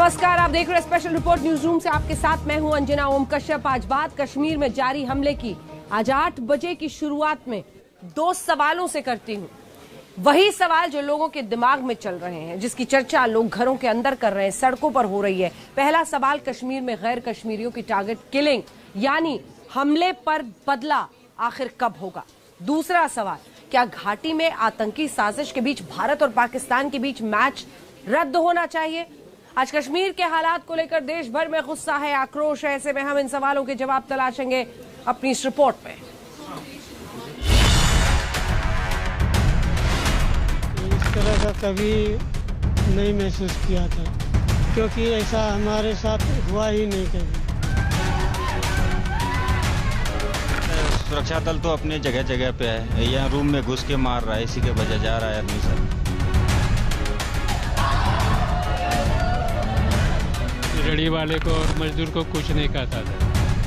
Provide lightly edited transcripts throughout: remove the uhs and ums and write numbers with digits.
नमस्कार, आप देख रहे हैं स्पेशल रिपोर्ट न्यूज रूम से। आपके साथ मैं हूं अंजना ओम कश्यप। आज बात कश्मीर में जारी हमले की। आज 8 बजे की शुरुआत में 2 सवालों से करती हूं। वही सवाल जो लोगों के दिमाग में चल रहे हैं, जिसकी चर्चा लोग घरों के अंदर कर रहे हैं, सड़कों पर हो रही है। पहला सवाल, कश्मीर में गैर कश्मीरियों की टारगेट किलिंग यानी हमले पर बदला आखिर कब होगा? दूसरा सवाल, क्या घाटी में आतंकी साजिश के बीच भारत और पाकिस्तान के बीच मैच रद्द होना चाहिए? आज कश्मीर के हालात को लेकर देश भर में गुस्सा है, आक्रोश है। ऐसे में हम इन सवालों के जवाब तलाशेंगे अपनी इस रिपोर्ट में। इस तरह का कभी नहीं महसूस किया था, क्योंकि ऐसा हमारे साथ हुआ ही नहीं कभी। सुरक्षा दल तो अपने जगह जगह पे है, यहाँ रूम में घुस के मार रहा है, इसी के वजह जा रहा है आदमी सब। रेडी वाले को और मजदूर को कुछ नहीं कहता था,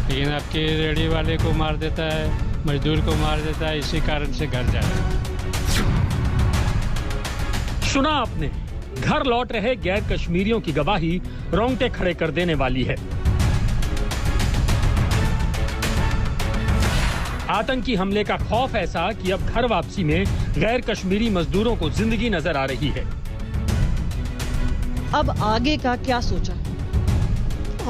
लेकिन आपके रेडी वाले को मार देता है, मजदूर को मार देता है, इसी कारण से घर जा रहे हैं। सुना आपने, घर लौट रहे गैर कश्मीरियों की गवाही रोंगटे खड़े कर देने वाली है। आतंकी हमले का खौफ ऐसा कि अब घर वापसी में गैर कश्मीरी मजदूरों को जिंदगी नजर आ रही है। अब आगे का क्या सोचा?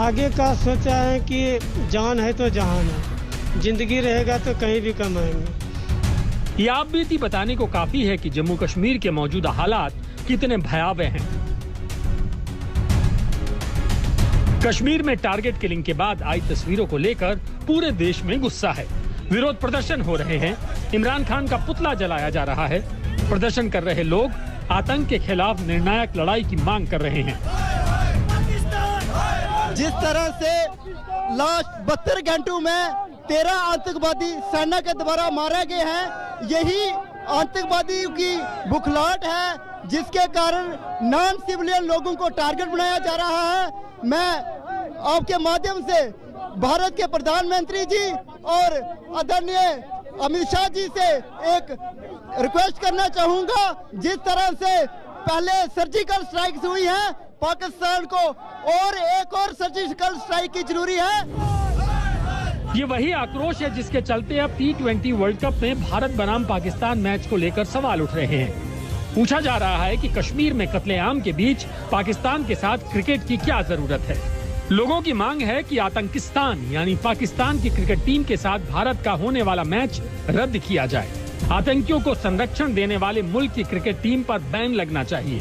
आगे का सोचा है कि जान है तो जहान है, जिंदगी रहेगा तो कहीं भी कमाएंगे। ये आप बीती बताने को काफी है कि जम्मू कश्मीर के मौजूदा हालात कितने भयावह हैं। कश्मीर में टारगेट किलिंग के बाद आई तस्वीरों को लेकर पूरे देश में गुस्सा है। विरोध प्रदर्शन हो रहे हैं, इमरान खान का पुतला जलाया जा रहा है। प्रदर्शन कर रहे लोग आतंक के खिलाफ निर्णायक लड़ाई की मांग कर रहे हैं। जिस तरह से लास्ट 72 घंटों में 13 आतंकवादी सेना के द्वारा मारे गए हैं, यही आतंकवादियों की बुखलाहट है, जिसके कारण नॉन सिविलियन लोगों को टारगेट बनाया जा रहा है। मैं आपके माध्यम से भारत के प्रधानमंत्री जी और आदरणीय अमित शाह जी से एक रिक्वेस्ट करना चाहूंगा, जिस तरह से पहले सर्जिकल स्ट्राइक्स हुई है, पाकिस्तान को और एक और सर्जिकल स्ट्राइक की जरूरी है। ये वही आक्रोश है जिसके चलते अब T20 वर्ल्ड कप में भारत बनाम पाकिस्तान मैच को लेकर सवाल उठ रहे हैं। पूछा जा रहा है कि कश्मीर में कत्लेआम के बीच पाकिस्तान के साथ क्रिकेट की क्या जरूरत है। लोगों की मांग है कि आतंकिस्तान यानी पाकिस्तान की क्रिकेट टीम के साथ भारत का होने वाला मैच रद्द किया जाए। आतंकियों को संरक्षण देने वाले मुल्क की क्रिकेट टीम पर बैन लगना चाहिए।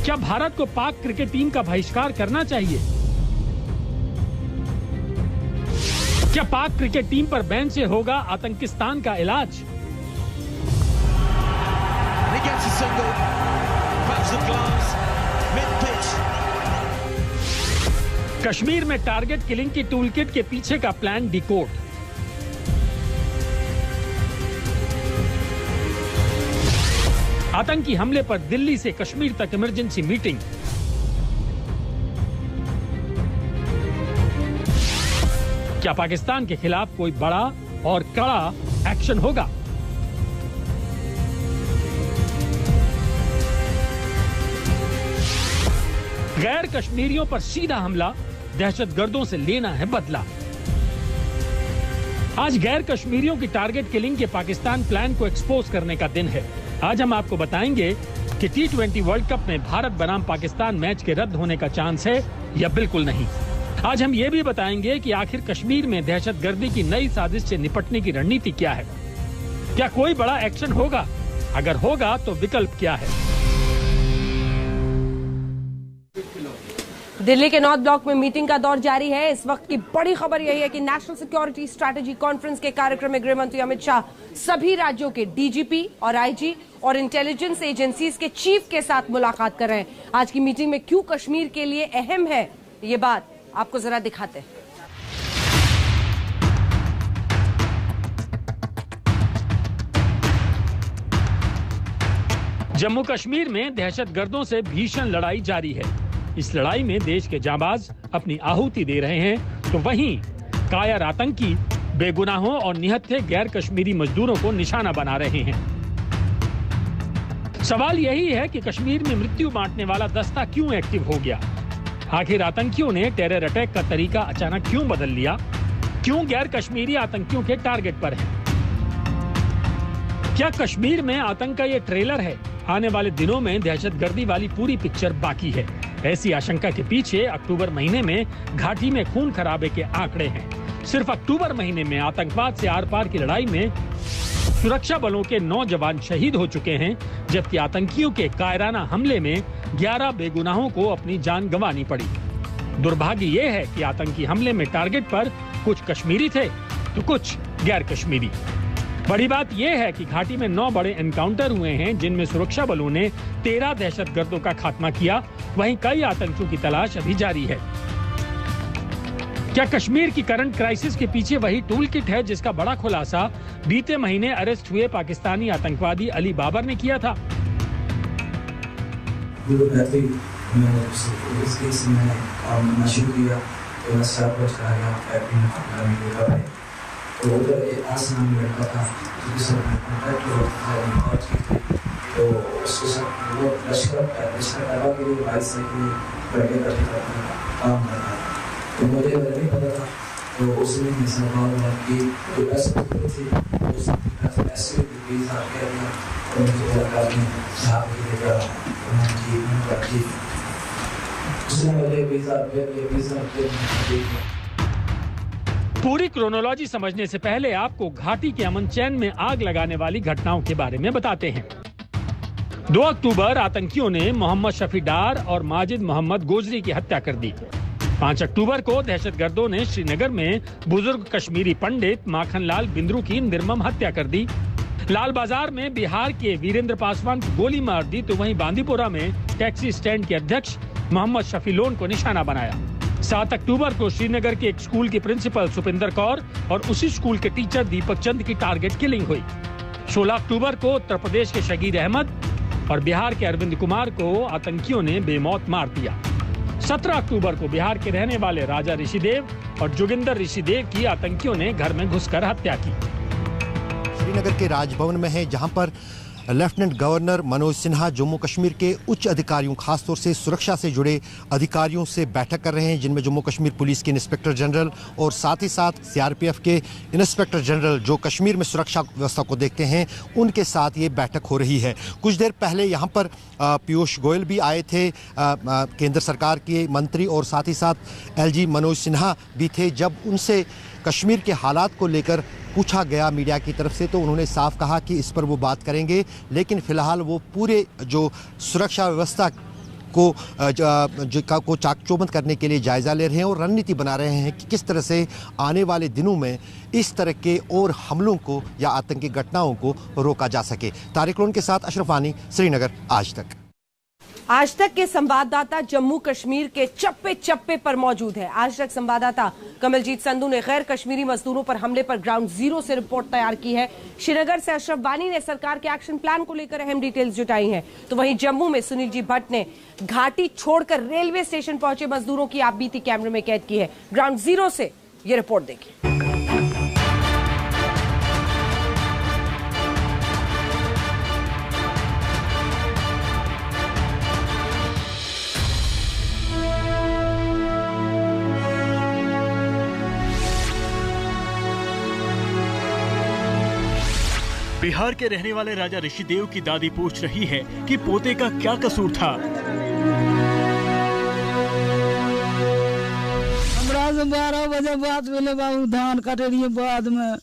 क्या भारत को पाक क्रिकेट टीम का बहिष्कार करना चाहिए? क्या पाक क्रिकेट टीम पर बैन से होगा आतंकिस्तान का इलाज? कश्मीर में टारगेट किलिंग की टूलकिट के पीछे का प्लान डिकोड। आतंकी हमले पर दिल्ली से कश्मीर तक इमरजेंसी मीटिंग। क्या पाकिस्तान के खिलाफ कोई बड़ा और कड़ा एक्शन होगा? गैर कश्मीरियों पर सीधा हमला, दहशतगर्दों से लेना है बदला। आज गैर कश्मीरियों की टारगेट किलिंग के पाकिस्तान प्लान को एक्सपोज करने का दिन है। आज हम आपको बताएंगे कि T20 वर्ल्ड कप में भारत बनाम पाकिस्तान मैच के रद्द होने का चांस है या बिल्कुल नहीं। आज हम ये भी बताएंगे कि आखिर कश्मीर में दहशतगर्दी की नई साजिश से निपटने की रणनीति क्या है। क्या कोई बड़ा एक्शन होगा? अगर होगा तो विकल्प क्या है? दिल्ली के नॉर्थ ब्लॉक में मीटिंग का दौर जारी है। इस वक्त की बड़ी खबर यही है कि नेशनल सिक्योरिटी स्ट्रैटेजी कॉन्फ्रेंस के कार्यक्रम में गृह मंत्री अमित शाह सभी राज्यों के डीजीपी और आईजी और इंटेलिजेंस एजेंसीज के चीफ के साथ मुलाकात कर रहे हैं। आज की मीटिंग में क्यों कश्मीर के लिए अहम है, ये बात आपको जरा दिखाते हैं। जम्मू कश्मीर में दहशतगर्दों से भीषण लड़ाई जारी है। इस लड़ाई में देश के जांबाज अपनी आहुति दे रहे हैं, तो वहीं कायर आतंकी बेगुनाहों और निहत्थे गैर कश्मीरी मजदूरों को निशाना बना रहे हैं। सवाल यही है कि कश्मीर में मृत्यु बांटने वाला दस्ता क्यों एक्टिव हो गया? आखिर आतंकियों ने टेरर अटैक का तरीका अचानक क्यों बदल लिया? क्यों गैर कश्मीरी आतंकियों के टारगेट पर हैं? क्या कश्मीर में आतंक का ये ट्रेलर है? आने वाले दिनों में दहशतगर्दी वाली पूरी पिक्चर बाकी है। ऐसी आशंका के पीछे अक्टूबर महीने में घाटी में खून खराबे के आंकड़े हैं। सिर्फ अक्टूबर महीने में आतंकवाद से आर पार की लड़ाई में सुरक्षा बलों के 9 जवान शहीद हो चुके हैं, जबकि आतंकियों के कायराना हमले में 11 बेगुनाहों को अपनी जान गंवानी पड़ी। दुर्भाग्य ये है कि आतंकी हमले में टारगेट पर कुछ कश्मीरी थे तो कुछ गैर कश्मीरी। बड़ी बात यह है कि घाटी में 9 बड़े एनकाउंटर हुए हैं, जिनमें सुरक्षा बलों ने 13 दहशतगर्दों का खात्मा किया। वहीं कई आतंकियों की तलाश अभी जारी है। क्या कश्मीर की करंट क्राइसिस के पीछे वही टूल किट है जिसका बड़ा खुलासा बीते महीने अरेस्ट हुए पाकिस्तानी आतंकवादी अली बाबर ने किया था? तो उधर आसमान में लड़का था जिसके साथ कॉन्टैक्ट तो उसके साथ वो लश्कर तैयबा के लिए 22 साल के लिए बैठे करके काम कर रहा था। तो मुझे नहीं पता था, तो उसने ऐसा हुआ कि जो ऐसे थे ऐसे बीस आप कह दिया और मुझे सरकार ने साहब की देगा उन्होंने उसने मुझे 20,000 रुपये पूरी क्रोनोलॉजी समझने से पहले आपको घाटी के अमन चैन में आग लगाने वाली घटनाओं के बारे में बताते हैं। 2 अक्टूबर आतंकियों ने मोहम्मद शफी डार और माजिद मोहम्मद गोजरी की हत्या कर दी। 5 अक्टूबर को दहशतगर्दों ने श्रीनगर में बुजुर्ग कश्मीरी पंडित माखनलाल बिंद्रू की निर्मम हत्या कर दी। लाल बाजार में बिहार के वीरेंद्र पासवान को गोली मार दी, तो वहीं बांदीपुरा में टैक्सी स्टैंड के अध्यक्ष मोहम्मद शफी लोन को निशाना बनाया। 7 अक्टूबर को श्रीनगर के एक स्कूल की प्रिंसिपल सुपिंदर कौर और उसी स्कूल के टीचर दीपक चंद की टारगेट किलिंग हुई। 16 अक्टूबर को उत्तर प्रदेश के शगीर अहमद और बिहार के अरविंद कुमार को आतंकियों ने बेमौत मार दिया। 17 अक्टूबर को बिहार के रहने वाले राजा ऋषिदेव और जोगिंदर ऋषिदेव की आतंकियों ने घर में घुसकर हत्या की। श्रीनगर के राजभवन में है, जहां पर लेफ्टिनेंट गवर्नर मनोज सिन्हा जम्मू कश्मीर के उच्च अधिकारियों, खासतौर से सुरक्षा से जुड़े अधिकारियों से बैठक कर रहे हैं, जिनमें जम्मू कश्मीर पुलिस के इंस्पेक्टर जनरल और साथ ही साथ सीआरपीएफ के इंस्पेक्टर जनरल जो कश्मीर में सुरक्षा व्यवस्था को देखते हैं, उनके साथ ये बैठक हो रही है। कुछ देर पहले यहाँ पर पीयूष गोयल भी आए थे, केंद्र सरकार के मंत्री, और साथ ही साथ एलजी मनोज सिन्हा भी थे। जब उनसे कश्मीर के हालात को लेकर पूछा गया मीडिया की तरफ से, तो उन्होंने साफ कहा कि इस पर वो बात करेंगे, लेकिन फिलहाल वो पूरे जो सुरक्षा व्यवस्था को चाक-चौबंद करने के लिए जायजा ले रहे हैं और रणनीति बना रहे हैं कि किस तरह से आने वाले दिनों में इस तरह के और हमलों को या आतंकी घटनाओं को रोका जा सके। तारिक लोन के साथ अशरफ वानी, श्रीनगर, आज तक। आज तक के संवाददाता जम्मू कश्मीर के चप्पे चप्पे पर मौजूद है। आज तक संवाददाता कमलजीत संधू ने गैर कश्मीरी मजदूरों पर हमले पर ग्राउंड जीरो से रिपोर्ट तैयार की है। श्रीनगर से अशरफ वानी ने सरकार के एक्शन प्लान को लेकर अहम डिटेल्स जुटाई हैं। तो वहीं जम्मू में सुनील जी भट्ट ने घाटी छोड़कर रेलवे स्टेशन पहुंचे मजदूरों की आप बीती कैमरे में कैद की है। ग्राउंड जीरो से ये रिपोर्ट देखिए। बिहार के रहने वाले राजा ऋषिदेव की दादी पूछ रही है कि पोते का क्या कसूर था। हमरा से 12 बजे बात भेले, बाबू धान काटे रहिए, बाद में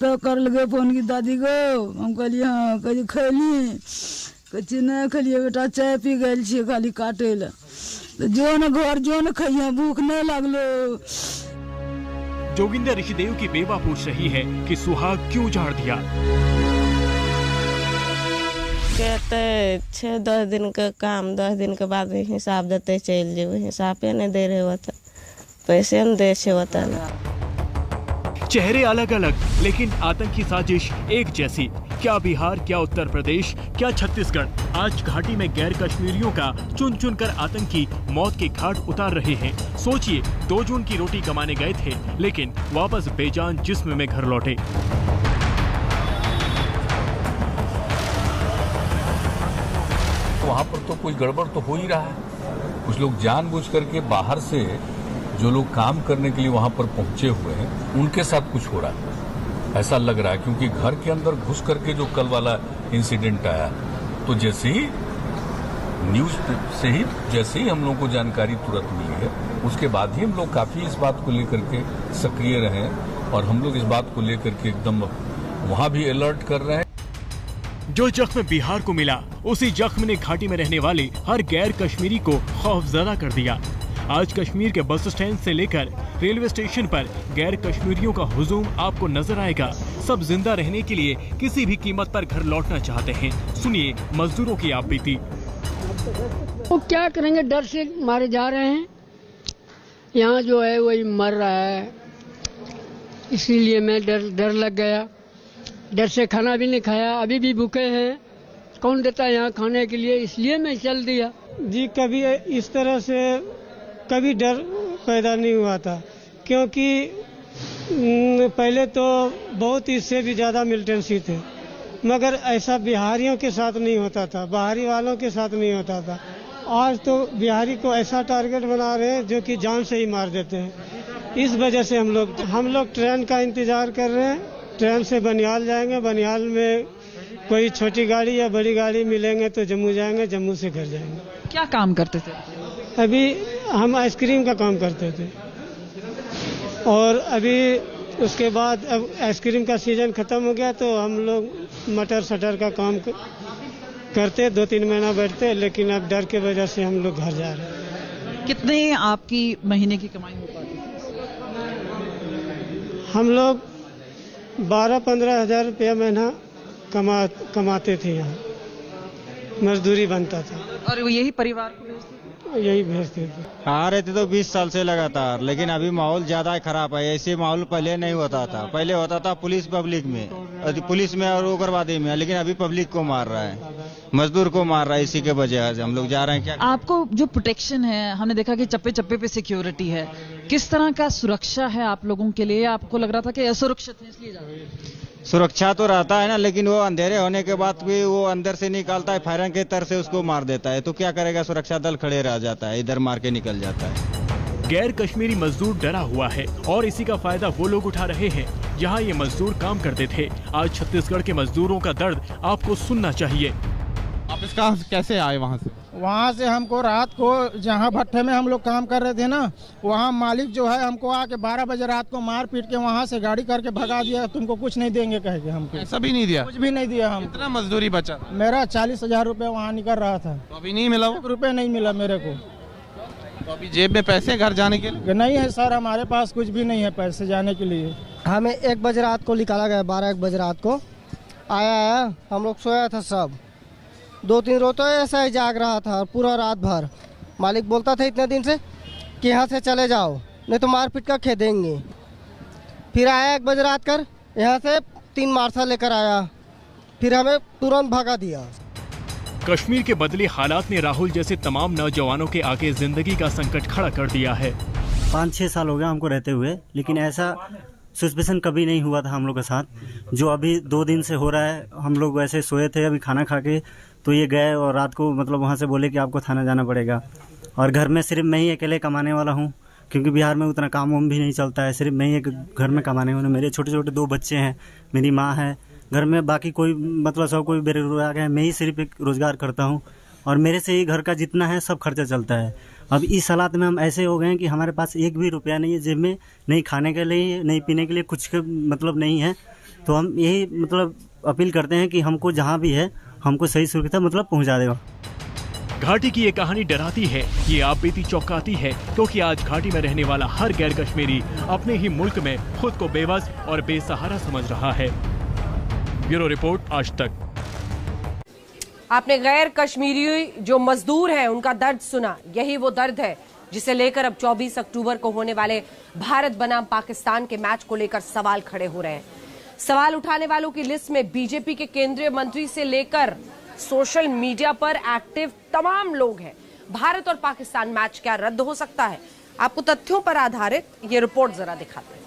तो कर लगे फोन की दादी को। हम कहलिए हाँ, कहलिए खैली, कहती नहीं खलिए बेटा, चाय पी गए छे खाली काटे ला, तो जो न घर जो न खइया, भूख नहीं लगलो। जोगिंदर ऋषिदेव की बेवा पूछ रही है कि सुहाग क्यों झाड़ दिया। कहते 6-10 दिन का काम, 10 दिन के बाद हिसाब देते चल जेबे, हिसाबे नहीं दे रहे होता, पैसे नहीं दे छे होता ना। चेहरे अलग अलग लेकिन आतंकी साजिश एक जैसी। क्या बिहार, क्या उत्तर प्रदेश, क्या छत्तीसगढ़, आज घाटी में गैर कश्मीरियों का चुन चुन कर आतंकी मौत के घाट उतार रहे हैं। सोचिए, 2 जून की रोटी कमाने गए थे, लेकिन वापस बेजान जिस्म में घर लौटे। वहाँ पर तो कोई गड़बड़ तो हो ही रहा है। कुछ लोग जानबूझ करके बाहर से जो लोग काम करने के लिए वहां पर पहुंचे हुए हैं उनके साथ कुछ हो रहा है ऐसा लग रहा है, क्योंकि घर के अंदर घुस करके जो कल वाला इंसिडेंट आया, तो जैसे ही न्यूज से ही जैसे ही हम लोगों को जानकारी तुरंत मिली है, उसके बाद ही हम लोग काफी इस बात को लेकर के सक्रिय रहे हैं और हम लोग इस बात को लेकर के एकदम वहां भी अलर्ट कर रहे हैं। जो जख्म बिहार को मिला, उसी जख्म ने घाटी में रहने वाले हर गैर कश्मीरी को खौफजदा कर दिया। आज कश्मीर के बस स्टैंड से लेकर रेलवे स्टेशन पर गैर कश्मीरियों का हुजूम आपको नजर आएगा। सब जिंदा रहने के लिए किसी भी कीमत पर घर लौटना चाहते हैं। सुनिए मजदूरों की आप बीती। वो क्या करेंगे, डर से मारे जा रहे हैं। यहाँ जो है वही मर रहा है, इसीलिए मैं डर लग गया। डर से खाना भी नहीं खाया, अभी भी भूखे हैं। कौन देता है यहाँ खाने के लिए, इसलिए मैं चल दिया। जी कभी इस तरह से कभी डर पैदा नहीं हुआ था, क्योंकि पहले तो बहुत इससे भी ज़्यादा मिलिटेंसी थे, मगर ऐसा बिहारियों के साथ नहीं होता था, बाहरी वालों के साथ नहीं होता था। आज तो बिहारी को ऐसा टारगेट बना रहे हैं जो कि जान से ही मार देते हैं। इस वजह से हम लोग ट्रेन का इंतजार कर रहे हैं। ट्रेन से बनिहाल जाएंगे, बनिहाल में कोई छोटी गाड़ी या बड़ी गाड़ी मिलेंगे तो जम्मू जाएंगे, जम्मू से घर जाएंगे। क्या काम करते थे? अभी हम आइसक्रीम का काम करते थे, और अभी उसके बाद अब आइसक्रीम का सीजन खत्म हो गया तो हम लोग मटर सटर का काम करते, 2-3 महीना बैठते, लेकिन अब डर के वजह से हम लोग घर जा रहे हैं। कितने आपकी महीने की कमाई हो पाती है? हम लोग 12-15 हज़ार रुपया महीना कमाते थे, यहाँ मजदूरी बनता था। और यही परिवार को भेजते? यही भेजते थे। आ रहे थे तो 20 साल से लगातार, लेकिन अभी माहौल ज्यादा खराब है। ऐसे माहौल पहले नहीं होता था। पहले होता था पुलिस पब्लिक में, पुलिस में और उग्रवादी में, लेकिन अभी पब्लिक को मार रहा है, मजदूर को मार रहा है। इसी के वजह से हम लोग जा रहे हैं। क्या आपको जो प्रोटेक्शन है, हमने देखा कि चप्पे चप्पे पे सिक्योरिटी है, किस तरह का सुरक्षा है आप लोगों के लिए? आपको लग रहा था कि असुरक्षित है इसलिए जा रहे हैं? सुरक्षा तो रहता है ना, लेकिन वो अंधेरे होने के बाद भी वो अंदर से निकालता है, फायरिंग के तर से उसको मार देता है। तो क्या करेगा, सुरक्षा दल खड़े रह जाता है, इधर मार के निकल जाता है। गैर कश्मीरी मजदूर डरा हुआ है और इसी का फायदा वो लोग उठा रहे हैं जहां ये मजदूर काम करते थे। आज छत्तीसगढ़ के मजदूरों का दर्द आपको सुनना चाहिए। आप इसका कैसे आए वहाँ से? वहाँ से हमको रात को जहाँ भट्टे में हम लोग काम कर रहे थे ना, वहाँ मालिक जो है हमको आके 12 बजे रात को मार पीट के वहाँ से गाड़ी करके भगा दिया। तुमको कुछ नहीं देंगे कह के हमको। ऐसा भी नहीं दिया? कुछ भी नहीं दिया। हम कितना मजदूरी बचा? मेरा 40,000 रुपये वहाँ निकल रहा था। तो अभी नहीं मिला? रुपये नहीं मिला मेरे को। तो अभी जेब में पैसे घर जाने के लिए? नहीं है सर, हमारे पास कुछ भी नहीं है पैसे जाने के लिए। हमें 1 बजे रात को निकाला गया, 12-1 बजे रात को आया। हम लोग सोया था सब, 2-3 रोज तो ऐसा ही जाग रहा था पूरा रात भर। मालिक बोलता था इतने दिन से कि यहाँ से चले जाओ, नहीं तो मार पीट कर खेदेंगे। फिर आया 1 बजे रात कर, यहाँ से 3 मार्शल लेकर आया, फिर हमें तुरंत भगा दिया। कश्मीर के बदले हालात ने राहुल जैसे तमाम नौजवानों के आगे जिंदगी का संकट खड़ा कर दिया है। 5-6 साल हो गया हमको रहते हुए, लेकिन ऐसा सिचुएशन कभी नहीं हुआ था हम लोग के साथ जो अभी 2 दिन से हो रहा है। हम लोग वैसे सोए थे, अभी खाना खा के तो ये गए और रात को मतलब वहाँ से बोले कि आपको थाना जाना पड़ेगा। और घर में सिर्फ मैं ही अकेले कमाने वाला हूँ, क्योंकि बिहार में उतना काम वाम भी नहीं चलता है। सिर्फ मैं ही एक घर में कमाने वाला। मेरे छोटे छोटे 2 बच्चे हैं, मेरी माँ है घर में, बाकी कोई मतलब सब कोई बेरोजगार है। मैं ही सिर्फ एक रोजगार करता हूँ और मेरे से ही घर का जितना है सब खर्चा चलता है। अब इस हालात में हम ऐसे हो गए हैं कि हमारे पास 1 भी रुपया नहीं है जेब में, नहीं खाने के लिए, नहीं पीने के लिए, कुछ मतलब नहीं है। तो हम यही मतलब अपील करते हैं कि हमको जहाँ भी है हमको सही सुरक्षा मतलब पहुँचा देगा। घाटी की ये कहानी डराती है, ये आप बीती चौंकाती है, क्योंकि आज घाटी में रहने वाला हर गैर कश्मीरी अपने ही मुल्क में खुद को बेबस और बेसहारा समझ रहा है। ब्यूरो रिपोर्ट, आज तक। आपने गैर कश्मीरी जो मजदूर हैं उनका दर्द सुना। यही वो दर्द है जिसे लेकर अब 24 अक्टूबर को होने वाले भारत बनाम पाकिस्तान के मैच को लेकर सवाल खड़े हो रहे हैं। सवाल उठाने वालों की लिस्ट में बीजेपी के केंद्रीय मंत्री से लेकर सोशल मीडिया पर एक्टिव तमाम लोग हैं। भारत और पाकिस्तान मैच क्या रद्द हो सकता है? आपको तथ्यों पर आधारित ये रिपोर्ट जरा दिखाते हैं।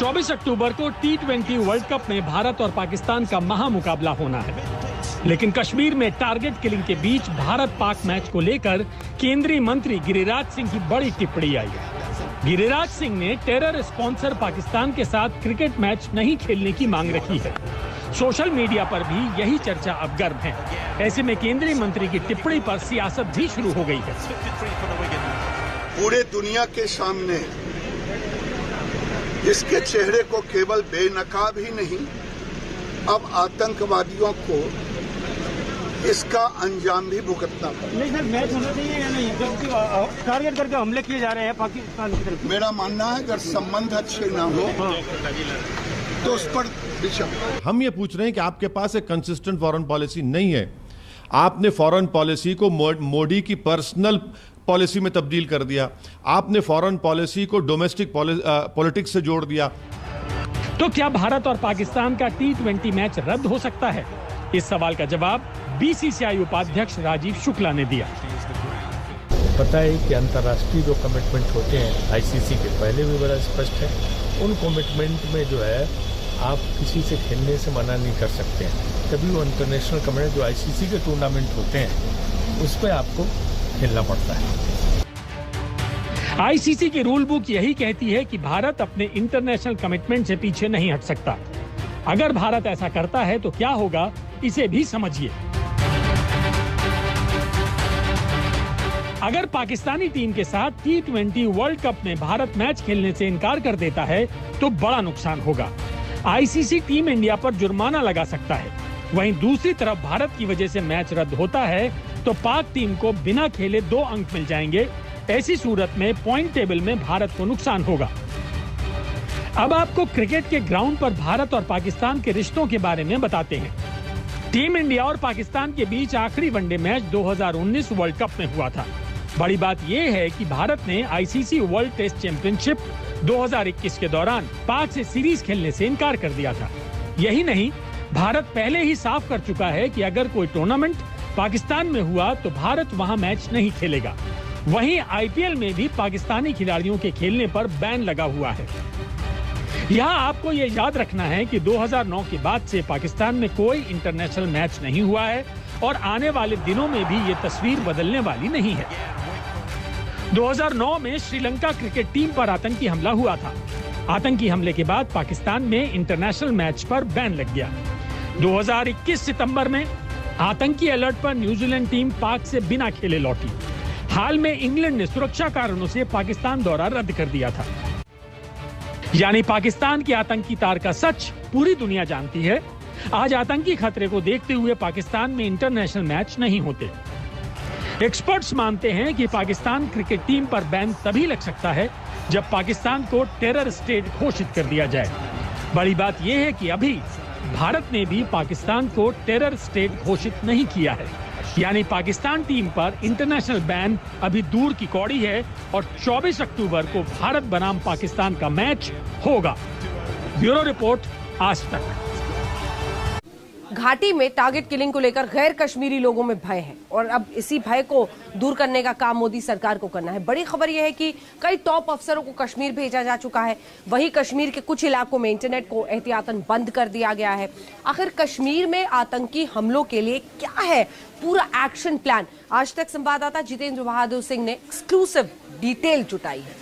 24 अक्टूबर को T20 वर्ल्ड कप में भारत और पाकिस्तान का महामुकाबला होना है, लेकिन कश्मीर में टारगेट किलिंग के बीच भारत पाक मैच को लेकर केंद्रीय मंत्री गिरिराज सिंह की बड़ी टिप्पणी आई है। गिरिराज सिंह ने टेरर स्पॉन्सर पाकिस्तान के साथ क्रिकेट मैच नहीं खेलने की मांग रखी है। सोशल मीडिया पर भी यही चर्चा अब गर्म है। ऐसे में केंद्रीय मंत्री की टिप्पणी पर सियासत भी शुरू हो गई है। पूरे दुनिया के सामने इसके चेहरे को केवल बेनकाब ही नहीं, अब आतंकवादियों को इसका अंजाम भी भुगतना पड़ा। नहीं सर, मैच होना चाहिए या नहीं? जब टारगेट करके हमले किए जा रहे हैं पाकिस्तान की तरफ। मेरा मानना है अगर संबंध अच्छे ना हो तो उस पर विचार। हम ये पूछ रहे हैं कि आपके पास एक कंसिस्टेंट फॉरेन पॉलिसी नहीं है। आपने फॉरेन पॉलिसी को मोदी की पर्सनल पॉलिसी में तब्दील कर दिया। आपने फॉरेन पॉलिसी को डोमेस्टिक पॉलिटिक्स से जोड़ दिया। तो क्या भारत और पाकिस्तान का T20 मैच रद्द हो सकता है? इस सवाल का जवाब BCCI उपाध्यक्ष राजीव शुक्ला ने दिया। पता है कि अंतर्राष्ट्रीय जो कमिटमेंट होते हैं ICC के, पहले भी बड़ा स्पष्ट है। उन कमिटमेंट में जो है आप किसी से खेलने से मना नहीं कर सकते हैं। तभी वो इंटरनेशनल कमिटमेंट जो ICC के टूर्नामेंट होते हैं उस पर आपको खेलना पड़ता है। ICC की रूल बुक यही कहती है कि भारत अपने इंटरनेशनल कमिटमेंट से पीछे नहीं हट सकता। अगर भारत ऐसा करता है तो क्या होगा, इसे भी समझिए। अगर पाकिस्तानी टीम के साथ T20 वर्ल्ड कप में भारत मैच खेलने से इनकार कर देता है तो बड़ा नुकसान होगा। ICC टीम इंडिया पर जुर्माना लगा सकता है। वहीं दूसरी तरफ भारत की वजह से मैच रद्द होता है तो पाक टीम को बिना खेले 2 अंक मिल जाएंगे। ऐसी सूरत में पॉइंट टेबल में भारत को नुकसान होगा। अब आपको क्रिकेट के ग्राउंड पर भारत और पाकिस्तान के रिश्तों के बारे में बताते हैं। टीम इंडिया और पाकिस्तान के बीच आखिरी वनडे मैच 2019 वर्ल्ड कप में हुआ था। बड़ी बात यह है कि भारत ने ICC वर्ल्ड टेस्ट चैंपियनशिप 2021 के दौरान पाक से सीरीज खेलने से इनकार कर दिया था। यही नहीं, भारत पहले ही साफ कर चुका है कि अगर कोई टूर्नामेंट पाकिस्तान में हुआ तो भारत वहां मैच नहीं खेलेगा। वहीं IPL में भी पाकिस्तानी खिलाड़ियों के खेलने पर बैन लगा हुआ है। यहाँ आपको ये याद रखना है कि 2009 के बाद से पाकिस्तान में कोई इंटरनेशनल मैच नहीं हुआ है और आने वाले दिनों में भी ये तस्वीर बदलने वाली नहीं है। 2009 में श्रीलंका क्रिकेट टीम पर आतंकी हमला हुआ था। आतंकी हमले के बाद पाकिस्तान में इंटरनेशनल मैच पर बैन लग गया। 2021 सितंबर में आतंकी अलर्ट पर न्यूजीलैंड टीम पाक से बिना खेले लौटी। हाल में इंग्लैंड ने सुरक्षा कारणों से पाकिस्तान दौरा रद्द कर दिया था। यानी पाकिस्तान के आतंकी तार का सच पूरी दुनिया जानती है। आज आतंकी खतरे को देखते हुए पाकिस्तान में इंटरनेशनल मैच नहीं होते। एक्सपर्ट्स मानते हैं कि पाकिस्तान क्रिकेट टीम पर बैन तभी लग सकता है जब पाकिस्तान को टेरर स्टेट घोषित कर दिया जाए। बड़ी बात यह है कि अभी भारत ने भी पाकिस्तान को टेरर स्टेट घोषित नहीं किया है। यानी पाकिस्तान टीम पर इंटरनेशनल बैन अभी दूर की कौड़ी है और 24 अक्टूबर को भारत बनाम पाकिस्तान का मैच होगा। ब्यूरो रिपोर्ट, आज तक। घाटी में टारगेट किलिंग को लेकर गैर कश्मीरी लोगों में भय है और अब इसी भय को दूर करने का काम मोदी सरकार को करना है। बड़ी खबर यह है कि कई टॉप अफसरों को कश्मीर भेजा जा चुका है। वहीं कश्मीर के कुछ इलाकों में इंटरनेट को एहतियातन बंद कर दिया गया है। आखिर कश्मीर में आतंकी हमलों के लिए क्या है पूरा एक्शन प्लान? आज तक संवाददाता जितेंद्र बहादुर सिंह ने एक्सक्लूसिव डिटेल जुटाई है।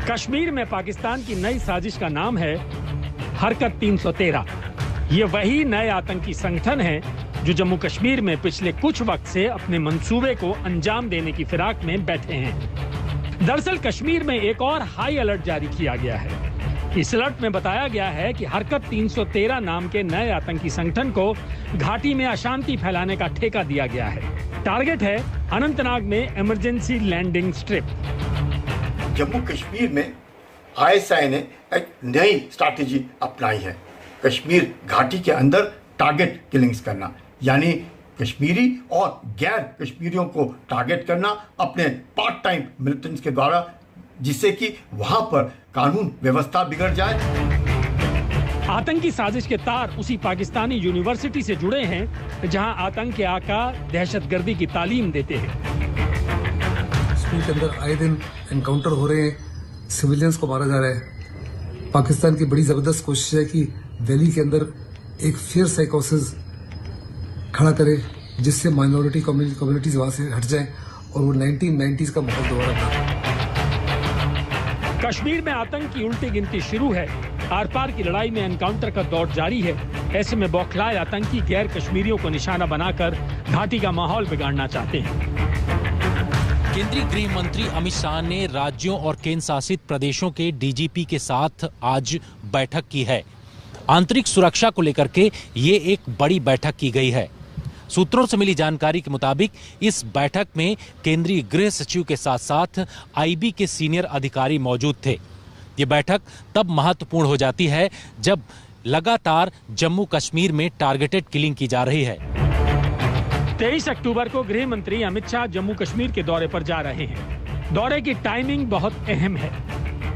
कश्मीर में पाकिस्तान की नई साजिश का नाम है हरकत 313। ये वही नए आतंकी संगठन है जो जम्मू कश्मीर में पिछले कुछ वक्त से अपने मंसूबे को अंजाम देने की फिराक में बैठे हैं। दरअसल कश्मीर में एक और हाई अलर्ट जारी किया गया है। इस अलर्ट में बताया गया है कि हरकत 313 नाम के नए आतंकी संगठन को घाटी में अशांति फैलाने का ठेका दिया गया है। टारगेट है अनंतनाग में emergency landing strip. Jammu Kashmir में ISI ने एक नई स्ट्रैटेजी अपनाई है। कश्मीर घाटी के अंदर टारगेट किलिंग्स करना, यानी कश्मीरी और गैर कश्मीरियों को टारगेट करना अपने पार्ट टाइम मिलिटेंट्स के द्वारा, जिससे कि वहां पर कानून व्यवस्था बिगड़ जाए। आतंकी साजिश के तार उसी पाकिस्तानी यूनिवर्सिटी से जुड़े हैं जहां आतंक के आका दहशतगर्दी की तालीम देते हैं। कश्मीर के अंदर आए दिन एनकाउंटर हो रहे हैं, सिविलियंस को मारा जा रहा है। पाकिस्तान की बड़ी जबरदस्त कोशिश है कि दिल्ली के अंदर एक फेयर साइकोसिस खड़ा करे, जिससे माइनॉरिटी कम्युनिटीज वहां से हट जाएं और वो 1990s का माहौल दोबारा बना। कश्मीर में आतंक की उल्टी गिनती शुरू है। आर पार की लड़ाई में एनकाउंटर का दौर जारी है। ऐसे में बौखलाए आतंकी गैर कश्मीरियों को निशाना बनाकर घाटी का माहौल बिगाड़ना चाहते हैं। केंद्रीय गृह मंत्री अमित शाह ने राज्यों और केंद्र शासित प्रदेशों के डीजीपी के साथ आज बैठक की है। आंतरिक सुरक्षा को लेकर के ये एक बड़ी बैठक की गई है। सूत्रों से मिली जानकारी के मुताबिक इस बैठक में केंद्रीय गृह सचिव के साथ साथ आईबी के सीनियर अधिकारी मौजूद थे। ये बैठक तब महत्वपूर्ण हो जाती है जब लगातार जम्मू कश्मीर में टारगेटेड किलिंग की जा रही है। 23 अक्टूबर को गृह मंत्री अमित शाह जम्मू कश्मीर के दौरे पर जा रहे हैं। दौरे की टाइमिंग बहुत अहम है।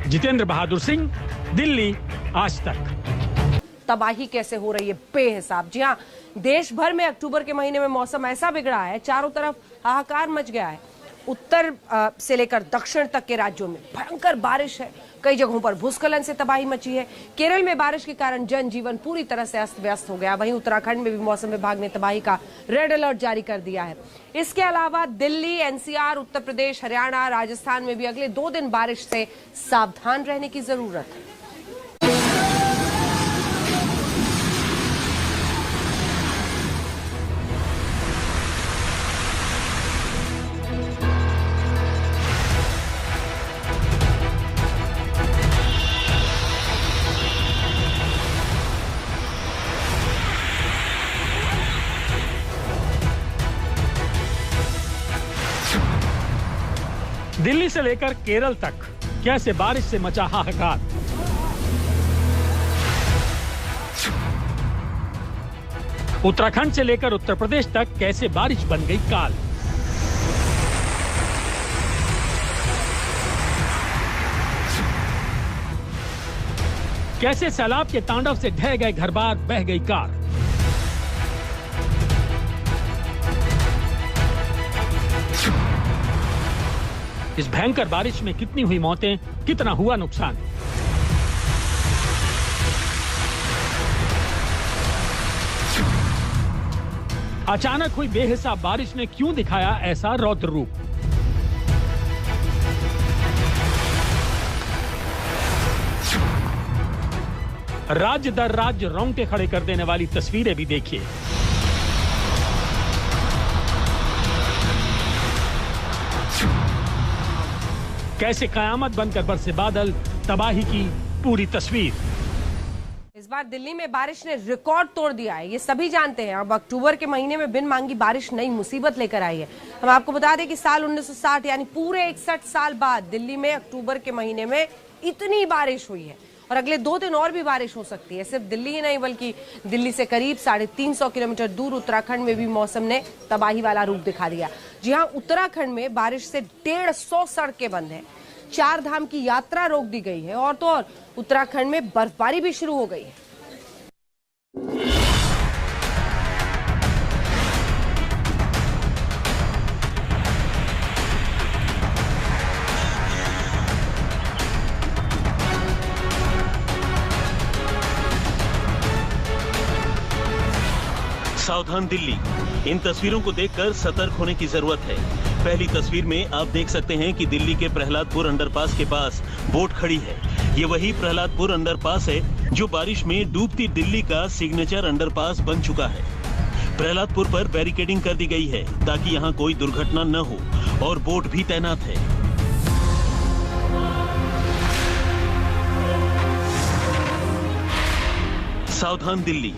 जितेंद्र बहादुर सिंह, दिल्ली, आज तक। तबाही कैसे हो रही है बेहिसाब। जी हाँ, देश भर में अक्टूबर के महीने में मौसम ऐसा बिगड़ा है, चारों तरफ हाहाकार मच गया है। उत्तर से लेकर दक्षिण तक के राज्यों में भयंकर बारिश है। कई जगहों पर भूस्खलन से तबाही मची है। केरल में बारिश के कारण जनजीवन पूरी तरह से अस्त व्यस्त हो गया। वहीं उत्तराखंड में भी मौसम विभाग ने तबाही का रेड अलर्ट जारी कर दिया है। इसके अलावा दिल्ली, एनसीआर, उत्तर प्रदेश, हरियाणा, राजस्थान में भी अगले 2 दिन बारिश से सावधान रहने की जरूरत है। दिल्ली से लेकर केरल तक कैसे बारिश से मचा हाहाकार। उत्तराखंड से लेकर उत्तर प्रदेश तक कैसे बारिश बन गई काल। कैसे सैलाब के तांडव से ढह गए घरबार, बह गई कार। इस भयंकर बारिश में कितनी हुई मौतें, कितना हुआ नुकसान। अचानक हुई बेहिसाब बारिश ने क्यों दिखाया ऐसा रौद्र रूप। राज्य दर राज्य रोंगटे खड़े कर देने वाली तस्वीरें भी देखिए। कैसे कयामत बनकर बरसे बादल, तबाही की पूरी तस्वीर। इस बार दिल्ली में बारिश ने रिकॉर्ड तोड़ दिया है, ये सभी जानते हैं। अब अक्टूबर के महीने में बिन मांगी बारिश नई मुसीबत लेकर आई है। हम आपको बता दें कि साल 1960 यानी पूरे 61 साल बाद दिल्ली में अक्टूबर के महीने में इतनी बारिश हुई है और अगले 2 दिन और भी बारिश हो सकती है। सिर्फ दिल्ली ही नहीं बल्कि दिल्ली से करीब 350 किलोमीटर दूर उत्तराखंड में भी मौसम ने तबाही वाला रूप दिखा दिया। जी हाँ, उत्तराखंड में बारिश से 150 सड़कें बंद हैं, 4 धाम की यात्रा रोक दी गई है और तो और उत्तराखंड में बर्फबारी भी शुरू हो गई है। सावधान दिल्ली। इन तस्वीरों को देखकर सतर्क होने की जरूरत है। पहली तस्वीर में आप देख सकते हैं कि दिल्ली के प्रहलादपुर अंडरपास के पास बोट खड़ी है। ये वही प्रहलादपुर अंडरपास है जो बारिश में डूबती दिल्ली का सिग्नेचर अंडरपास बन चुका है। प्रहलादपुर पर बैरिकेडिंग कर दी गई है ताकि यहाँ कोई दुर्घटना न हो और बोट भी तैनात है। सावधान दिल्ली।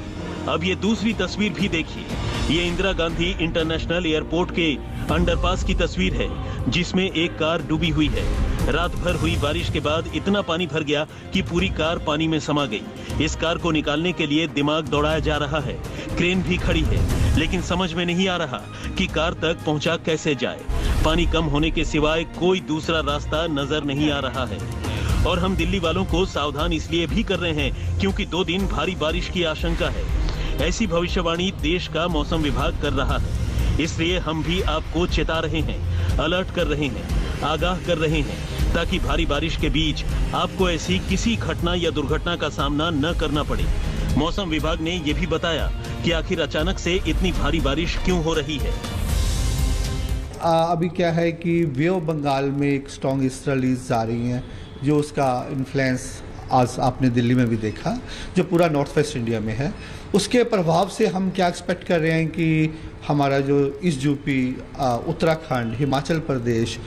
अब ये दूसरी तस्वीर भी देखिए। ये इंदिरा गांधी इंटरनेशनल एयरपोर्ट के अंडरपास की तस्वीर है जिसमें एक कार डूबी हुई है। रात भर हुई बारिश के बाद इतना पानी भर गया कि पूरी कार पानी में समा गई। इस कार को निकालने के लिए दिमाग दौड़ाया जा रहा है। क्रेन भी खड़ी है लेकिन समझ में नहीं आ रहा कि कार तक पहुंचा कैसे जाए। पानी कम होने के सिवाय कोई दूसरा रास्ता नजर नहीं आ रहा है। और हम दिल्ली वालों को सावधान इसलिए भी कर रहे हैं क्योंकि 2 दिन भारी बारिश की आशंका है। ऐसी भविष्यवाणी देश का मौसम विभाग कर रहा है, इसलिए हम भी आपको चेता रहे हैं, अलर्ट कर रहे हैं। आगाह कर रहे हैं ताकि भारी बारिश के बीच आपको ऐसी किसी घटना या दुर्घटना का सामना न करना पड़े। मौसम विभाग ने यह भी बताया कि आखिर अचानक से इतनी भारी बारिश क्यों हो रही है। अभी क्या है कि वे ऑफ बंगाल में एक स्ट्रॉन्ग ईस्टर्लीज आ रही हैं, जो उसका इन्फ्लुएंस आज आपने दिल्ली में भी देखा, जो पूरा नॉर्थ वेस्ट इंडिया में है। उसके प्रभाव से हम क्या एक्सपेक्ट कर रहे हैं कि हमारा जो east UP, Uttarakhand, Himachal Pradesh,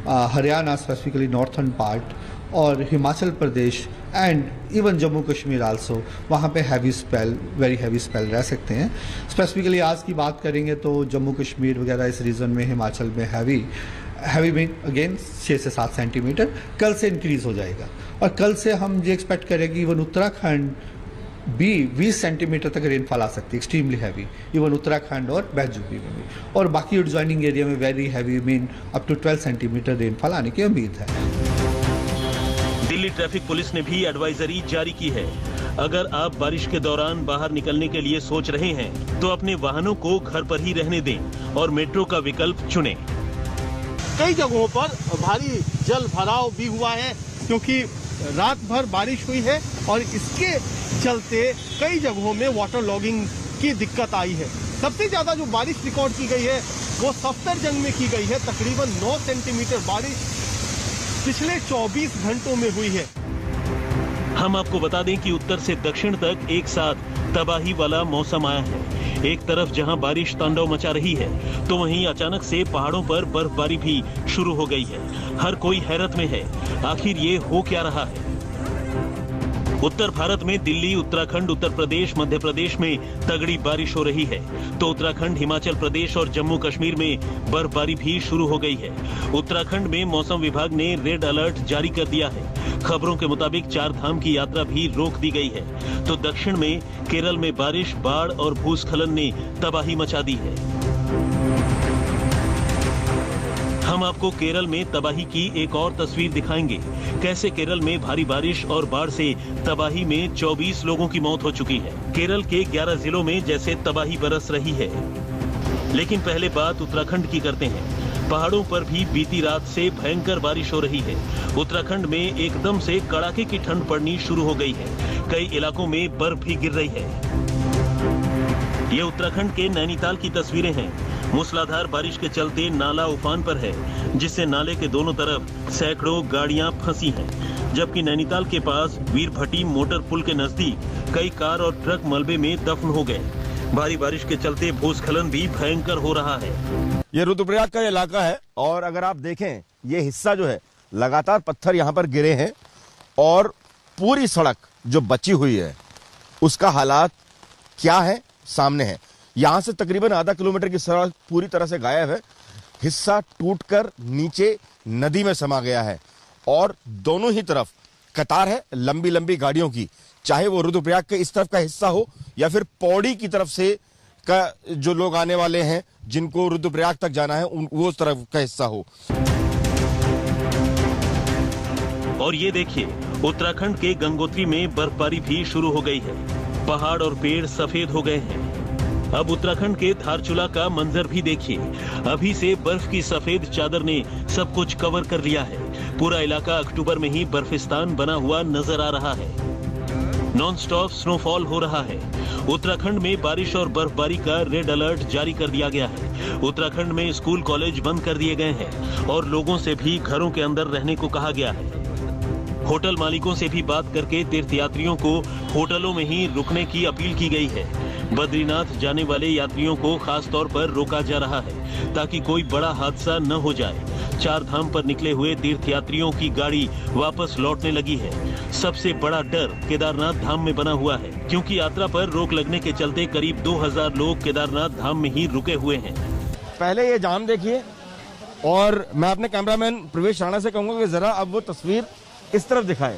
Haryana specifically northern part और Himachal Pradesh and even Jammu Kashmir also, वहाँ पे heavy spell, very heavy spell रह सकते हैं। स्पेसिफिकली आज की बात करेंगे तो जम्मू कश्मीर वगैरह इस रीजन में, हिमाचल में हैवी में अगेन 6 से 7 सेंटीमीटर कल से इंक्रीज हो जाएगा। और कल से हम ये एक्सपेक्ट करें कि इवन उत्तराखंड भी 20 सेंटीमीटर तक रेनफॉल आ सकती है, एक्सट्रीमली हैवी, इवन उत्तराखंड और वेस्ट यूपी में भी। और बाकी एडजॉइनिंग एरिया में very heavy mean up to 12 centimetre rainfall आने की उम्मीद है। दिल्ली ट्रैफिक पुलिस ने भी एडवाइजरी जारी की है। अगर आप बारिश के दौरान बाहर निकलने के लिए सोच रहे हैं तो अपने वाहनों को घर पर ही रहने दें और मेट्रो का विकल्प चुनें। कई जगहों पर भारी जल भराव भी हुआ है क्योंकि रात भर बारिश हुई है और इसके चलते कई जगहों में वाटर लॉगिंग की दिक्कत आई है। सबसे ज्यादा जो बारिश रिकॉर्ड की गई है वो सफदरजंग में की गई है। तकरीबन 9 सेंटीमीटर बारिश पिछले 24 घंटों में हुई है। हम आपको बता दें कि उत्तर से दक्षिण तक एक साथ तबाही वाला मौसम आया है। एक तरफ जहां बारिश तांडव मचा रही है तो वहीं अचानक से पहाड़ों पर बर्फबारी भी शुरू हो गई है। हर कोई हैरत में है, आखिर ये हो क्या रहा है। उत्तर भारत में दिल्ली, उत्तराखंड, उत्तर प्रदेश, मध्य प्रदेश में तगड़ी बारिश हो रही है तो उत्तराखंड, हिमाचल प्रदेश और जम्मू कश्मीर में बर्फबारी भी शुरू हो गई है। उत्तराखंड में मौसम विभाग ने रेड अलर्ट जारी कर दिया है। खबरों के मुताबिक 4 धाम की यात्रा भी रोक दी गई है। तो दक्षिण में केरल में बारिश, बाढ़ और भूस्खलन ने तबाही मचा दी है। हम आपको केरल में तबाही की एक और तस्वीर दिखाएंगे। कैसे केरल में भारी बारिश और बाढ़ से तबाही में 24 लोगों की मौत हो चुकी है। केरल के 11 जिलों में जैसे तबाही बरस रही है। लेकिन पहले बात उत्तराखंड की करते हैं। पहाड़ों पर भी बीती रात से भयंकर बारिश हो रही है। उत्तराखंड में एकदम से कड़ाके की ठंड पड़नी शुरू हो गई है। कई इलाकों में बर्फ भी गिर रही है। ये उत्तराखंड के नैनीताल की तस्वीरें हैं। मूसलाधार बारिश के चलते नाला उफान पर है, जिससे नाले के दोनों तरफ सैकड़ों गाड़ियां फंसी हैं। जबकि नैनीताल के पास वीरभट्टी मोटर पुल के नजदीक कई कार और ट्रक मलबे में दफन हो गए। भारी बारिश के चलते भूस्खलन भी भयंकर हो रहा है। ये रुद्रप्रयाग का इलाका है और अगर आप देखें ये हिस्सा जो है लगातार पत्थर यहाँ पर गिरे हैं और पूरी सड़क जो बची हुई है उसका हालात क्या है सामने है। यहाँ से तकरीबन आधा किलोमीटर की सड़क पूरी तरह से गायब है। हिस्सा टूटकर नीचे नदी में समा गया है और दोनों ही तरफ कतार है लंबी लंबी गाड़ियों की, चाहे वो रुद्रप्रयाग के इस तरफ का हिस्सा हो या फिर पौड़ी की तरफ से का जो लोग आने वाले हैं जिनको रुद्रप्रयाग तक जाना है वो उस तरफ का हिस्सा हो। और ये देखिए उत्तराखंड के गंगोत्री में बर्फबारी भी शुरू हो गई है। पहाड़ और पेड़ सफेद हो गए हैं। अब उत्तराखंड के धारचूला का मंजर भी देखिए। अभी से बर्फ की सफेद चादर ने सब कुछ कवर कर लिया है। पूरा इलाका अक्टूबर में ही बर्फिस्तान बना हुआ नजर आ रहा है। नॉन स्टॉप स्नोफॉल हो रहा है। उत्तराखंड में बारिश और बर्फबारी का रेड अलर्ट जारी कर दिया गया है। उत्तराखंड में स्कूल कॉलेज बंद कर दिए गए हैं और लोगों से भी घरों के अंदर रहने को कहा गया है। होटल मालिकों से भी बात करके तीर्थयात्रियों को होटलों में ही रुकने की अपील की गई है। बद्रीनाथ जाने वाले यात्रियों को खास तौर पर रोका जा रहा है ताकि कोई बड़ा हादसा न हो जाए। 4 धाम पर निकले हुए तीर्थयात्रियों की गाड़ी वापस लौटने लगी है। सबसे बड़ा डर केदारनाथ धाम में बना हुआ है क्योंकि यात्रा पर रोक लगने के चलते करीब 2000 लोग केदारनाथ धाम में ही रुके हुए हैं। पहले ये जाम देखिए और मैं अपने कैमरामैन प्रवेश राणा से कहूंगा कि जरा अब वो तस्वीर इस तरफ दिखाए।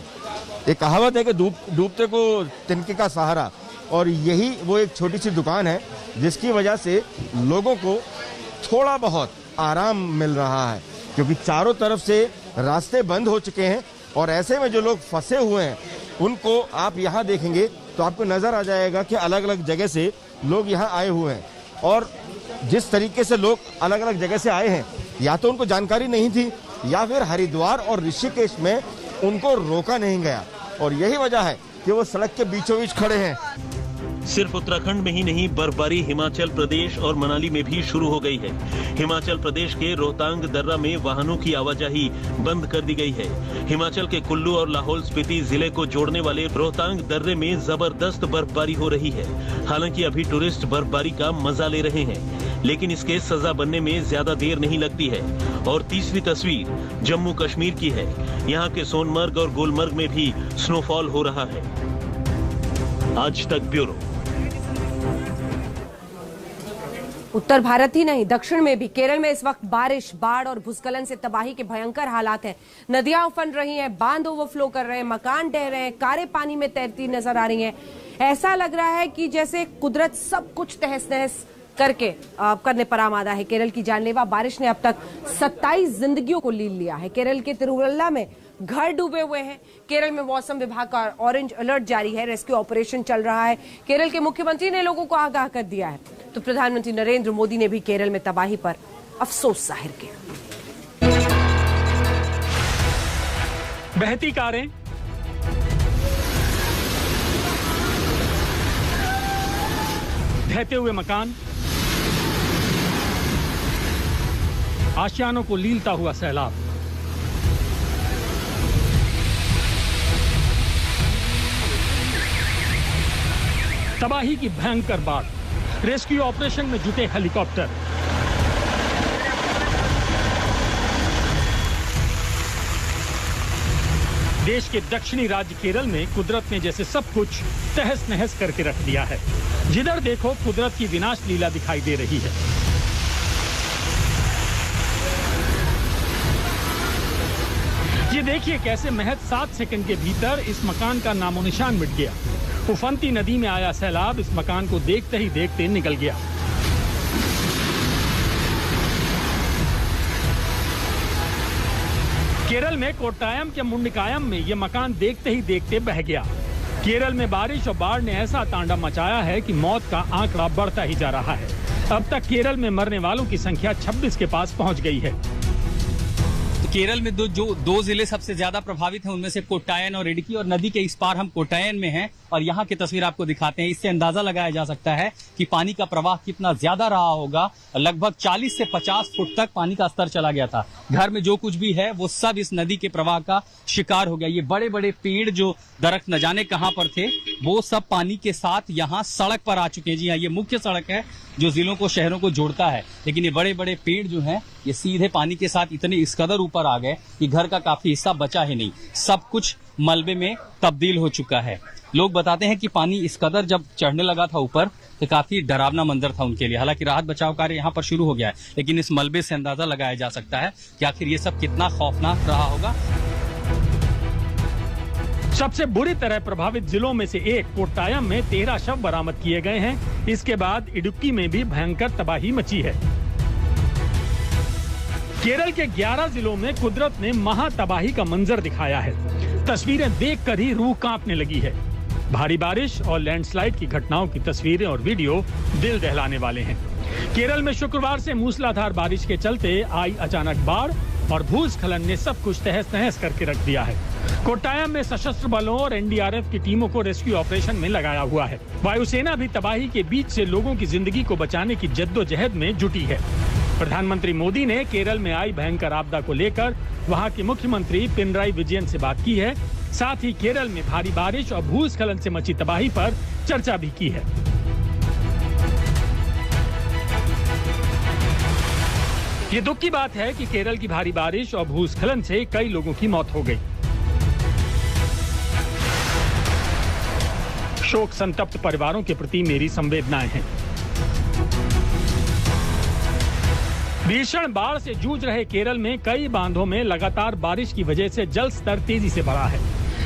एक कहावत है कि डूबते को तिनके का सहारा, और यही वो एक छोटी सी दुकान है जिसकी वजह से लोगों को थोड़ा बहुत आराम मिल रहा है क्योंकि चारों तरफ से रास्ते बंद हो चुके हैं और ऐसे में जो लोग फंसे हुए हैं उनको आप यहाँ देखेंगे तो आपको नजर आ जाएगा कि अलग अलग जगह से लोग यहाँ आए हुए हैं। और जिस तरीके से लोग अलग अलग जगह से आए हैं या तो उनको जानकारी नहीं थी या फिर हरिद्वार और ऋषिकेश में उनको रोका नहीं गया, और यही वजह है कि वो सड़क के बीचों बीच खड़े हैं। सिर्फ उत्तराखंड में ही नहीं, बर्फबारी हिमाचल प्रदेश और मनाली में भी शुरू हो गई है। हिमाचल प्रदेश के रोहतांग दर्रा में वाहनों की आवाजाही बंद कर दी गई है। हिमाचल के कुल्लू और लाहौल स्पीति जिले को जोड़ने वाले रोहतांग दर्रे में जबरदस्त बर्फबारी हो रही है। हालांकि अभी टूरिस्ट बर्फबारी का मजा ले रहे हैं, लेकिन इसके सजा बनने में ज्यादा देर नहीं लगती है। और तीसरी तस्वीर जम्मू कश्मीर की है। यहाँ के सोनमर्ग और गुलमर्ग में भी स्नोफॉल हो रहा है। आज तक ब्यूरो। उत्तर भारत ही नहीं, दक्षिण में भी केरल में इस वक्त बारिश, बाढ़ और भूस्खलन से तबाही के भयंकर हालात हैं। नदियां उफन रही हैं, बांध ओवरफ्लो कर रहे हैं, मकान ढह रहे हैं, कारें पानी में तैरती नजर आ रही हैं। ऐसा लग रहा है कि जैसे कुदरत सब कुछ तहस नहस करने पर आमादा है। केरल की जानलेवा बारिश ने अब तक 27 जिंदगियों को लील लिया है। केरल के तिरुवल्ला में घर डूबे हुए हैं। केरल में मौसम विभाग का ऑरेंज अलर्ट जारी है। रेस्क्यू ऑपरेशन चल रहा है। केरल के मुख्यमंत्री ने लोगों को आगाह कर दिया है। तो प्रधानमंत्री नरेंद्र मोदी ने भी केरल में तबाही पर अफसोस जाहिर किया। बहती कारें, ढहते हुए मकान, आशियानों को लीलता हुआ सैलाब। तबाही की भयंकर बाढ़। रेस्क्यू ऑपरेशन में जुटे हेलीकॉप्टर। देश के दक्षिणी राज्य केरल में कुदरत ने जैसे सब कुछ तहस नहस करके रख दिया है। जिधर देखो कुदरत की विनाश लीला दिखाई दे रही है। ये देखिए कैसे महज 7 सेकंड के भीतर इस मकान का नामो निशान मिट गया। उफनती नदी में आया सैलाब इस मकान को देखते ही देखते निकल गया। केरल में कोट्टायम के मुंडिकायम में यह मकान देखते ही देखते बह गया। केरल में बारिश और बाढ़ ने ऐसा तांडव मचाया है कि मौत का आंकड़ा बढ़ता ही जा रहा है। अब तक केरल में मरने वालों की संख्या 26 के पास पहुंच गई है। केरल में दो जिले सबसे ज्यादा प्रभावित हैं, उनमें से कोट्टायम और इडुक्की, और नदी के इस पार हम कोट्टायम में हैं और यहाँ की तस्वीर आपको दिखाते हैं। इससे अंदाजा लगाया जा सकता है कि पानी का प्रवाह कितना ज्यादा रहा होगा। लगभग 40 से 50 फुट तक पानी का स्तर चला गया था। घर में जो कुछ भी है वो सब इस नदी के प्रवाह का शिकार हो गया। ये बड़े बड़े पेड़ जो दरख्त न जाने कहाँ पर थे वो सब पानी के साथ यहाँ सड़क पर आ चुके हैं। जी हाँ, ये मुख्य सड़क है जो जिलों को शहरों को जोड़ता है, लेकिन ये बड़े बड़े पेड़ जो हैं ये सीधे पानी के साथ इतने इस कदर ऊपर आ गए कि घर का काफी हिस्सा बचा ही नहीं। सब कुछ मलबे में तब्दील हो चुका है। लोग बताते हैं कि पानी इस कदर जब चढ़ने लगा था ऊपर तो काफी डरावना मंजर था उनके लिए। हालांकि राहत बचाव कार्य यहाँ पर शुरू हो गया है, लेकिन इस मलबे से अंदाजा लगाया जा सकता है कि आखिर ये सब कितना खौफनाक रहा होगा। सबसे बुरी तरह प्रभावित जिलों में से एक कोट्टायम में 13 शव बरामद किए गए हैं। इसके बाद इडुक्की में भी भयंकर तबाही मची है। केरल के 11 जिलों में कुदरत ने महातबाही का मंजर दिखाया है। तस्वीरें देखकर ही रूह कांपने लगी है। भारी बारिश और लैंडस्लाइड की घटनाओं की तस्वीरें और वीडियो दिल दहलाने वाले हैं। केरल में शुक्रवार से मूसलाधार बारिश के चलते आई अचानक बाढ़ और भूस्खलन ने सब कुछ तहस नहस करके रख दिया है। कोट्टायम में सशस्त्र बलों और एनडीआरएफ की टीमों को रेस्क्यू ऑपरेशन में लगाया हुआ है। वायुसेना भी तबाही के बीच से लोगों की जिंदगी को बचाने की जद्दोजहद में जुटी है। प्रधानमंत्री मोदी ने केरल में आई भयंकर आपदा को लेकर वहां के मुख्यमंत्री पिनराई विजयन से बात की है। साथ ही केरल में भारी बारिश और भूस्खलन से मची तबाही पर चर्चा भी की है। ये दुख की बात है कि केरल की भारी बारिश और भूस्खलन से कई लोगों की मौत हो गई। शोक संतप्त परिवारों के प्रति मेरी संवेदनाएं हैं। भीषण बाढ़ से जूझ रहे केरल में कई बांधों में लगातार बारिश की वजह से जल स्तर तेजी से बढ़ा है।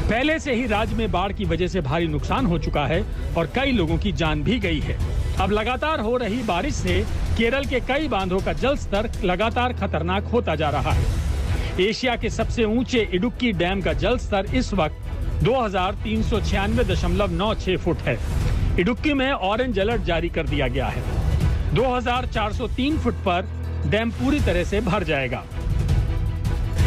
पहले से ही राज्य में बाढ़ की वजह से भारी नुकसान हो चुका है और कई लोगों की जान भी गई है। अब लगातार हो रही बारिश से केरल के कई बांधों का जल स्तर लगातार खतरनाक होता जा रहा है। एशिया के सबसे ऊंचे इडुक्की डैम का जल स्तर इस वक्त 2396.96 फुट है। इडुक्की में ऑरेंज अलर्ट जारी कर दिया गया है। 2403 फुट पर डैम पूरी तरह से भर जाएगा।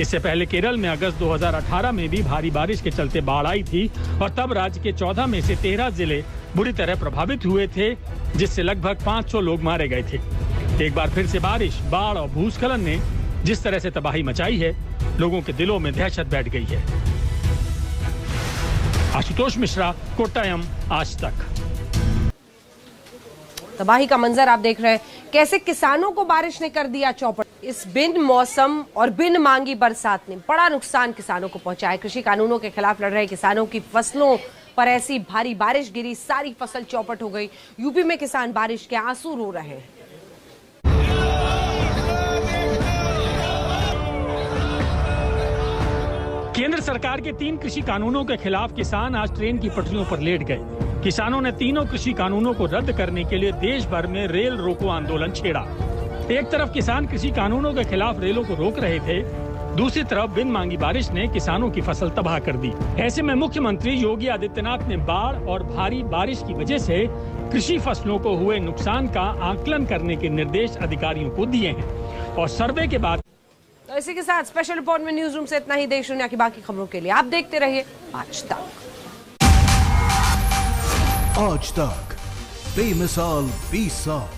इससे पहले केरल में अगस्त 2018 में भी भारी बारिश के चलते बाढ़ आई थी और तब राज्य के 14 में से 13 जिले बुरी तरह प्रभावित हुए थे, जिससे लगभग 500 लोग मारे गए थे। एक बार फिर से बारिश, बाढ़ और भूस्खलन ने जिस तरह से तबाही मचाई है, लोगों के दिलों में दहशत बैठ गई है। आशुतोष मिश्रा, कोट्टायम, आज तक। तबाही का मंजर आप देख रहे हैं, कैसे किसानों को बारिश ने कर दिया चौपट। इस बिन मौसम और बिन मांगी बरसात ने बड़ा नुकसान किसानों को पहुंचाया। कृषि कानूनों के खिलाफ लड़ रहे किसानों की फसलों पर ऐसी भारी बारिश गिरी, सारी फसल चौपट हो गई। यूपी में किसान बारिश के आंसू रो रहे हैं। केंद्र सरकार के 3 कृषि कानूनों के खिलाफ किसान आज ट्रेन की पटरियों पर लेट गए। किसानों ने तीनों कृषि कानूनों को रद्द करने के लिए देश भर में रेल रोको आंदोलन छेड़ा। एक तरफ किसान कृषि कानूनों के खिलाफ रेलों को रोक रहे थे, दूसरी तरफ बिन मांगी बारिश ने किसानों की फसल तबाह कर दी। ऐसे में मुख्यमंत्री योगी आदित्यनाथ ने बाढ़ और भारी बारिश की वजह से कृषि फसलों को हुए नुकसान का आकलन करने के निर्देश अधिकारियों को दिए हैं और सर्वे के बाद। तो इसी के साथ स्पेशल रिपोर्ट में न्यूज रूम से इतना ही। देश दुनिया की बाकी खबरों के लिए आप देखते रहिए आज तक। आज तक बेमिसाल 20 साल।